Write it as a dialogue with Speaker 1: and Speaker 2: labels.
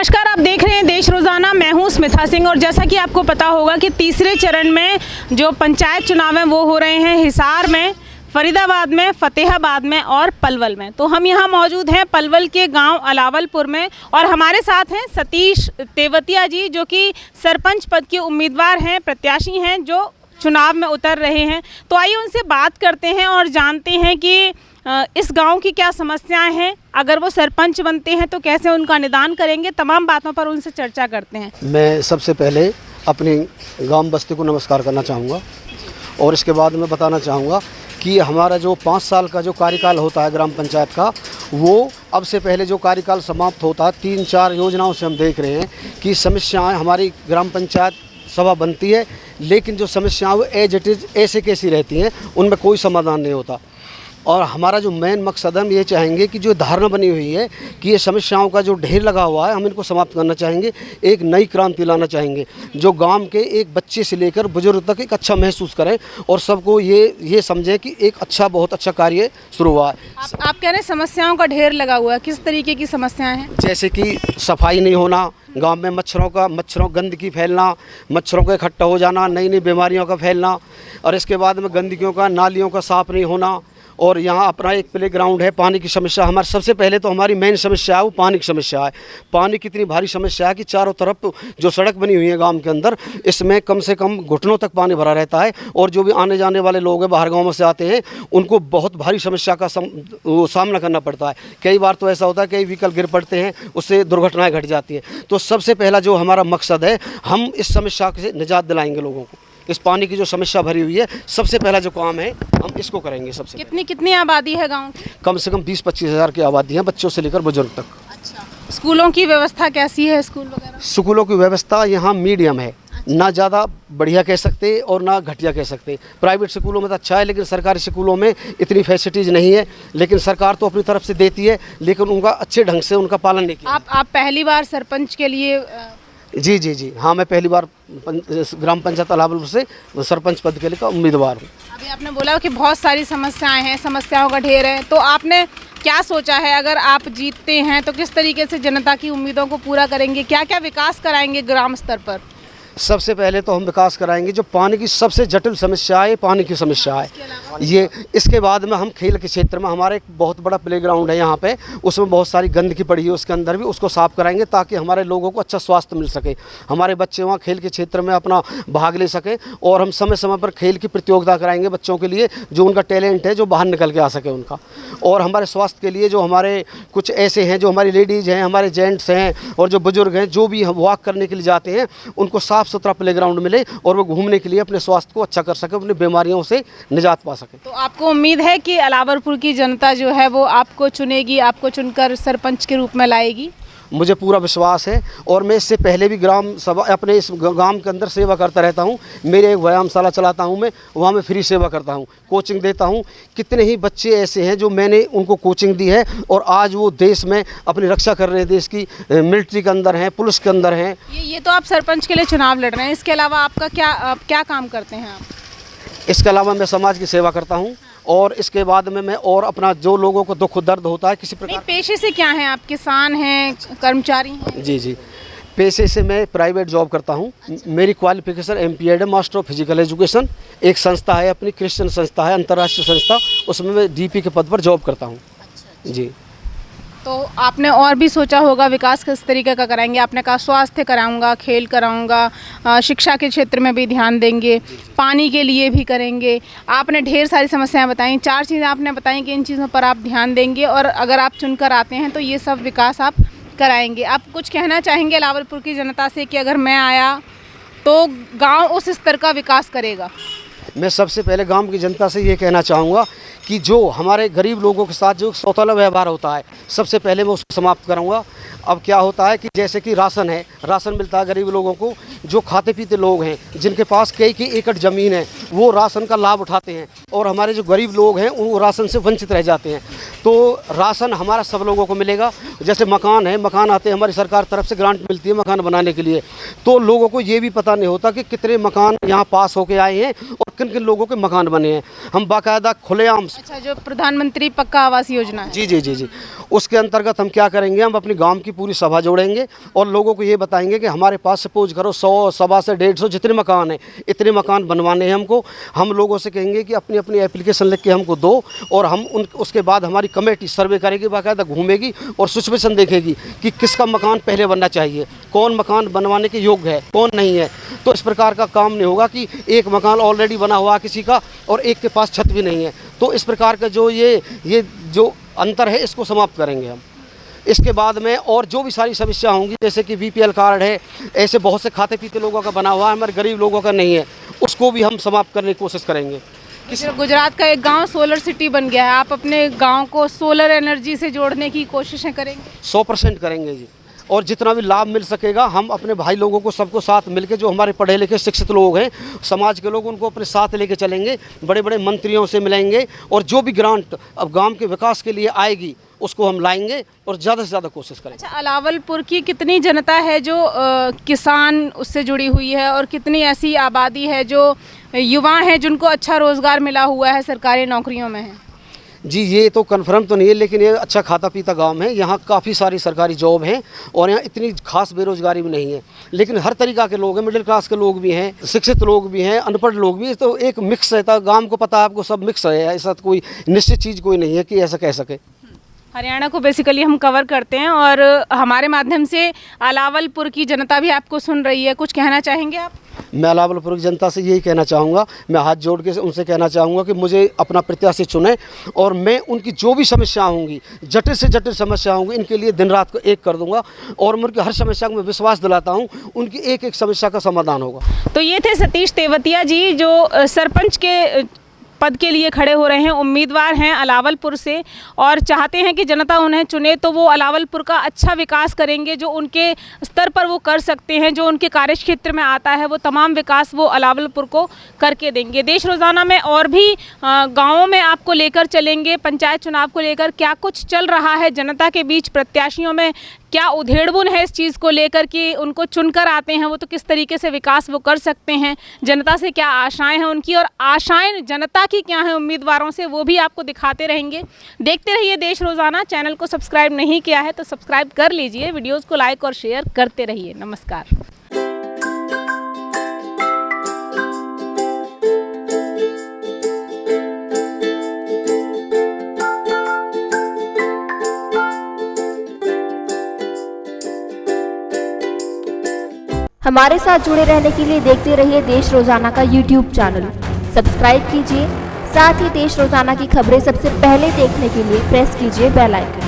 Speaker 1: नमस्कार, आप देख रहे हैं देश रोज़ाना। मैं हूं स्मिता सिंह और जैसा कि आपको पता होगा कि तीसरे चरण में जो पंचायत चुनाव हैं वो हो रहे हैं हिसार में, फरीदाबाद में, फतेहाबाद में और पलवल में। तो हम यहाँ मौजूद हैं पलवल के गांव अलावलपुर में और हमारे साथ हैं सतीश तेवतिया जी, जो कि सरपंच पद के उम्मीदवार हैं, प्रत्याशी हैं, जो चुनाव में उतर रहे हैं। तो आइए उनसे बात करते हैं और जानते हैं कि इस गांव की क्या समस्याएं हैं, अगर वो सरपंच बनते हैं तो कैसे उनका निदान करेंगे। तमाम बातों पर उनसे चर्चा करते हैं।
Speaker 2: मैं सबसे पहले अपनी गांव बस्ती को नमस्कार करना चाहूँगा और इसके बाद मैं बताना चाहूँगा कि हमारा जो 5 साल का जो कार्यकाल होता है ग्राम पंचायत का, वो अब से पहले जो कार्यकाल समाप्त होता है, 3-4 योजनाओं से हम देख रहे हैं कि समस्याएं हमारी ग्राम पंचायत सभा बनती है, लेकिन जो समस्याएं वो एज इट इज़ ऐसे कैसी रहती हैं, उनमें कोई समाधान नहीं होता। और हमारा जो मेन मकसद हम ये चाहेंगे कि जो धारणा बनी हुई है कि ये समस्याओं का जो ढेर लगा हुआ है, हम इनको समाप्त करना चाहेंगे, एक नई क्रांति लाना चाहेंगे, जो गांव के एक बच्चे से लेकर बुजुर्ग तक एक अच्छा महसूस करें और सबको ये समझें कि एक अच्छा, बहुत अच्छा कार्य शुरू हुआ है।
Speaker 1: आप कह रहे हैं समस्याओं का ढेर लगा हुआ है, किस तरीके की समस्याएं हैं?
Speaker 2: जैसे कि सफाई नहीं होना, गांव में मच्छरों गंदगी फैलना, मच्छरों का इकट्ठा हो जाना, नई नई बीमारियों का फैलना, और इसके बाद में गंदगियों का, नालियों का साफ़ नहीं होना। और यहाँ अपना एक प्ले ग्राउंड है, पानी की समस्या हमारे सबसे पहले तो हमारी मेन समस्या है वो पानी की समस्या है। पानी की इतनी भारी समस्या है कि चारों तरफ जो सड़क बनी हुई है गांव के अंदर, इसमें कम से कम घुटनों तक पानी भरा रहता है और जो भी आने जाने वाले लोग हैं, बाहर गाँव से आते हैं, उनको बहुत भारी समस्या का सामना करना पड़ता है। कई बार तो ऐसा होता है कई व्हीकल गिर पड़ते हैं, उससे दुर्घटनाएँ घट जाती हैं। तो सबसे पहला जो हमारा मकसद है, हम इस समस्या से निजात दिलाएंगे लोगों को। इस पानी की जो समस्या भरी हुई है, सबसे पहला जो काम है हम इसको करेंगे। सबसे
Speaker 1: कितनी आबादी है गांव की?
Speaker 2: कम से कम 20-25 हज़ार की आबादी है, बच्चों से लेकर बुजुर्ग तक।
Speaker 1: अच्छा, स्कूलों की व्यवस्था कैसी है? स्कूल वगैरह?
Speaker 2: स्कूलों की व्यवस्था यहाँ मीडियम है, ना ज़्यादा बढ़िया कह सकते और ना घटिया कह सकते। प्राइवेट स्कूलों में तो अच्छा है, लेकिन सरकारी स्कूलों में इतनी फैसिलिटीज़ नहीं है। लेकिन सरकार तो अपनी तरफ से देती है, लेकिन उनका अच्छे ढंग से उनका पालन नहीं किया।
Speaker 1: आप पहली बार सरपंच के लिए?
Speaker 2: जी हाँ, मैं पहली बार ग्राम पंचायत अलावलपुर से सरपंच पद के लिए उम्मीदवार हूँ।
Speaker 1: अभी आपने बोला कि बहुत सारी समस्याएं हैं, समस्याओं का ढेर है, तो आपने क्या सोचा है, अगर आप जीतते हैं तो किस तरीके से जनता की उम्मीदों को पूरा करेंगे? क्या क्या विकास कराएंगे ग्राम स्तर पर?
Speaker 2: सबसे पहले तो हम विकास कराएंगे, जो पानी की सबसे जटिल समस्या है, पानी की समस्या है ये। इसके बाद में हम खेल के क्षेत्र में, हमारे एक बहुत बड़ा प्लेग्राउंड है यहाँ पे, उसमें बहुत सारी गंदगी पड़ी है, उसके अंदर भी उसको साफ़ कराएंगे ताकि हमारे लोगों को अच्छा स्वास्थ्य मिल सके, हमारे बच्चे वहाँ खेल के क्षेत्र में अपना भाग ले सकें। और हम समय समय पर खेल की प्रतियोगिता कराएंगे बच्चों के लिए, जो उनका टैलेंट है जो बाहर निकल के आ सके उनका। और हमारे स्वास्थ्य के लिए जो हमारे कुछ ऐसे हैं, जो हमारी लेडीज़ हैं, हमारे जेंट्स हैं और जो बुजुर्ग हैं, जो भी वॉक करने के लिए जाते हैं, उनको साफ़ सुथरा प्लेग्राउंड मिले और वो घूमने के लिए अपने स्वास्थ्य को अच्छा कर सके, अपनी बीमारियों से निजात पा सके।
Speaker 1: तो आपको उम्मीद है कि अलावलपुर की जनता जो है वो आपको चुनेगी, आपको चुनकर सरपंच के रूप में लाएगी?
Speaker 2: मुझे पूरा विश्वास है और मैं इससे पहले भी ग्राम सभा अपने इस गांव के अंदर सेवा करता रहता हूं। मेरे एक व्यायामशाला चलाता हूं मैं, वहां मैं फ्री सेवा करता हूं, कोचिंग देता हूं। कितने ही बच्चे ऐसे हैं जो मैंने उनको कोचिंग दी है और आज वो देश में अपनी रक्षा कर रहे हैं, देश की मिलिट्री के अंदर हैं, पुलिस के अंदर हैं।
Speaker 1: ये तो आप सरपंच के लिए चुनाव लड़ रहे हैं, इसके अलावा आपका क्या काम करते हैं आप?
Speaker 2: इसके अलावा मैं समाज की सेवा करता हूँ और इसके बाद में मैं और अपना जो लोगों को दुख दर्द होता है किसी प्रकार।
Speaker 1: पेशे से क्या हैं आप? किसान हैं, कर्मचारी हैं?
Speaker 2: जी, पेशे से मैं प्राइवेट जॉब करता हूँ। मेरी क्वालिफिकेशन MPEd है, मास्टर ऑफ फिजिकल एजुकेशन। एक संस्था है अपनी, क्रिश्चियन संस्था है, अंतर्राष्ट्रीय संस्था, उसमें मैं DP के पद पर जॉब करता हूँ। जी।
Speaker 1: तो आपने और भी सोचा होगा विकास किस तरीके का कराएंगे? आपने कहा स्वास्थ्य कराऊंगा, खेल कराऊंगा, शिक्षा के क्षेत्र में भी ध्यान देंगे, पानी के लिए भी करेंगे। आपने ढेर सारी समस्याएं बताई, 4 चीज़ें आपने बताई कि इन चीज़ों पर आप ध्यान देंगे और अगर आप चुनकर आते हैं तो ये सब विकास आप कराएंगे। आप कुछ कहना चाहेंगे अलावलपुर की जनता से कि अगर मैं आया तो गाँव उस स्तर का विकास करेगा?
Speaker 2: मैं सबसे पहले गांव की जनता से ये कहना चाहूँगा कि जो हमारे गरीब लोगों के साथ जो सौतेला व्यवहार होता है, सबसे पहले मैं उसको समाप्त करूँगा। अब क्या होता है कि जैसे कि राशन है, राशन मिलता है गरीब लोगों को, जो खाते पीते लोग हैं, जिनके पास कई एकड़ ज़मीन है, वो राशन का लाभ उठाते हैं और हमारे जो गरीब लोग हैं वो राशन से वंचित रह जाते हैं। तो राशन हमारा सब लोगों को मिलेगा। जैसे मकान है, मकान आते हैं, हमारी सरकार तरफ से ग्रांट मिलती है मकान बनाने के लिए, तो लोगों को ये भी पता नहीं होता कि कितने मकान यहाँ पास होके आए हैं और किन किन लोगों के मकान बने हैं। हम बाकायदा खुलेआम,
Speaker 1: अच्छा, जो प्रधानमंत्री पक्का आवास योजना है।
Speaker 2: जी जी जी जी, उसके अंतर्गत हम क्या करेंगे, हम अपनी गांव की पूरी सभा जोड़ेंगे और लोगों को ये बताएंगे कि हमारे पास सपोज करो 100 सवा से 150 जितने मकान हैं, इतने मकान बनवाने हैं हमको। हम लोगों से कहेंगे कि अपनी अपनी एप्लीकेशन लिख के हमको दो और हम उसके बाद हमारी कमेटी सर्वे करेगी, बाकायदा घूमेगी और सिचुएशन देखेगी कि किसका मकान पहले बनना चाहिए, कौन मकान बनवाने के योग्य है, कौन नहीं है। तो इस प्रकार का काम नहीं होगा कि एक मकान ऑलरेडी बना हुआ किसी का और एक के पास छत भी नहीं है। तो इस प्रकार का जो ये जो अंतर है इसको समाप्त करेंगे हम। इसके बाद में और जो भी सारी समस्या होंगी, जैसे कि बीपीएल कार्ड है, ऐसे बहुत से खाते पीते लोगों का बना हुआ है, हमारे गरीब लोगों का नहीं है, उसको भी हम समाप्त करने की कोशिश करेंगे।
Speaker 1: गुजरात का एक गांव सोलर सिटी बन गया है, आप अपने गांव को सोलर एनर्जी से जोड़ने की कोशिशें करेंगे?
Speaker 2: 100% करेंगे जी। और जितना भी लाभ मिल सकेगा हम अपने भाई लोगों को सबको साथ मिलके, जो हमारे पढ़े लिखे शिक्षित लोग हैं, समाज के लोग, उनको अपने साथ लेके चलेंगे, बड़े बड़े मंत्रियों से मिलेंगे और जो भी ग्रांट अब गांव के विकास के लिए आएगी उसको हम लाएंगे और ज़्यादा से ज़्यादा कोशिश करेंगे।
Speaker 1: अच्छा, अलावलपुर की कितनी जनता है जो किसान उससे जुड़ी हुई है और कितनी ऐसी आबादी है जो युवा हैं जिनको अच्छा रोज़गार मिला हुआ है, सरकारी नौकरियों में है?
Speaker 2: जी, ये तो कन्फर्म तो नहीं है, लेकिन ये अच्छा खाता पीता गांव है। यहाँ काफ़ी सारी सरकारी जॉब हैं और यहाँ इतनी खास बेरोजगारी भी नहीं है, लेकिन हर तरीका के लोग हैं, मिडिल क्लास के लोग भी हैं, शिक्षित लोग भी हैं, अनपढ़ लोग भी हैं। तो एक मिक्स है, गांव को पता है आपको, सब मिक्स है, ऐसा कोई निश्चित चीज़ कोई नहीं है कि ऐसा कह सके।
Speaker 1: हरियाणा को बेसिकली हम कवर करते हैं और हमारे माध्यम से अलावलपुर की जनता भी आपको सुन रही है, कुछ कहना चाहेंगे आप?
Speaker 2: मैं अलावलपुर की जनता से यही कहना चाहूँगा, मैं हाथ जोड़ के उनसे कहना चाहूँगा कि मुझे अपना प्रत्याशी चुने और मैं उनकी जो भी समस्या होंगी, जटिल से जटिल समस्या होंगी, इनके लिए दिन रात को एक कर दूंगा और मैं उनकी हर समस्या को मैं विश्वास दिलाता हूँ, उनकी एक एक समस्या का समाधान होगा।
Speaker 1: तो ये थे सतीश तेवतिया जी, जो सरपंच के पद के लिए खड़े हो रहे हैं, उम्मीदवार हैं अलावलपुर से और चाहते हैं कि जनता उन्हें चुने तो वो अलावलपुर का अच्छा विकास करेंगे। जो उनके स्तर पर वो कर सकते हैं, जो उनके कार्यक्षेत्र में आता है, वो तमाम विकास वो अलावलपुर को करके देंगे। देश रोज़ाना में और भी गाँवों में आपको लेकर चलेंगे, पंचायत चुनाव को लेकर क्या कुछ चल रहा है जनता के बीच, प्रत्याशियों में क्या उधेड़बुन है इस चीज़ को लेकर कि उनको चुनकर आते हैं वो तो किस तरीके से विकास वो कर सकते हैं, जनता से क्या आशाएं हैं उनकी और आशाएं जनता की क्या हैं उम्मीदवारों से, वो भी आपको दिखाते रहेंगे। देखते रहिए देश रोज़ाना। चैनल को सब्सक्राइब नहीं किया है तो सब्सक्राइब कर लीजिए, वीडियोज़ को लाइक और शेयर करते रहिए। नमस्कार।
Speaker 3: हमारे साथ जुड़े रहने के लिए देखते रहिए देश रोजाना का YouTube चैनल। सब्सक्राइब कीजिए, साथ ही देश रोजाना की खबरें सबसे पहले देखने के लिए प्रेस कीजिए बेल आइकन।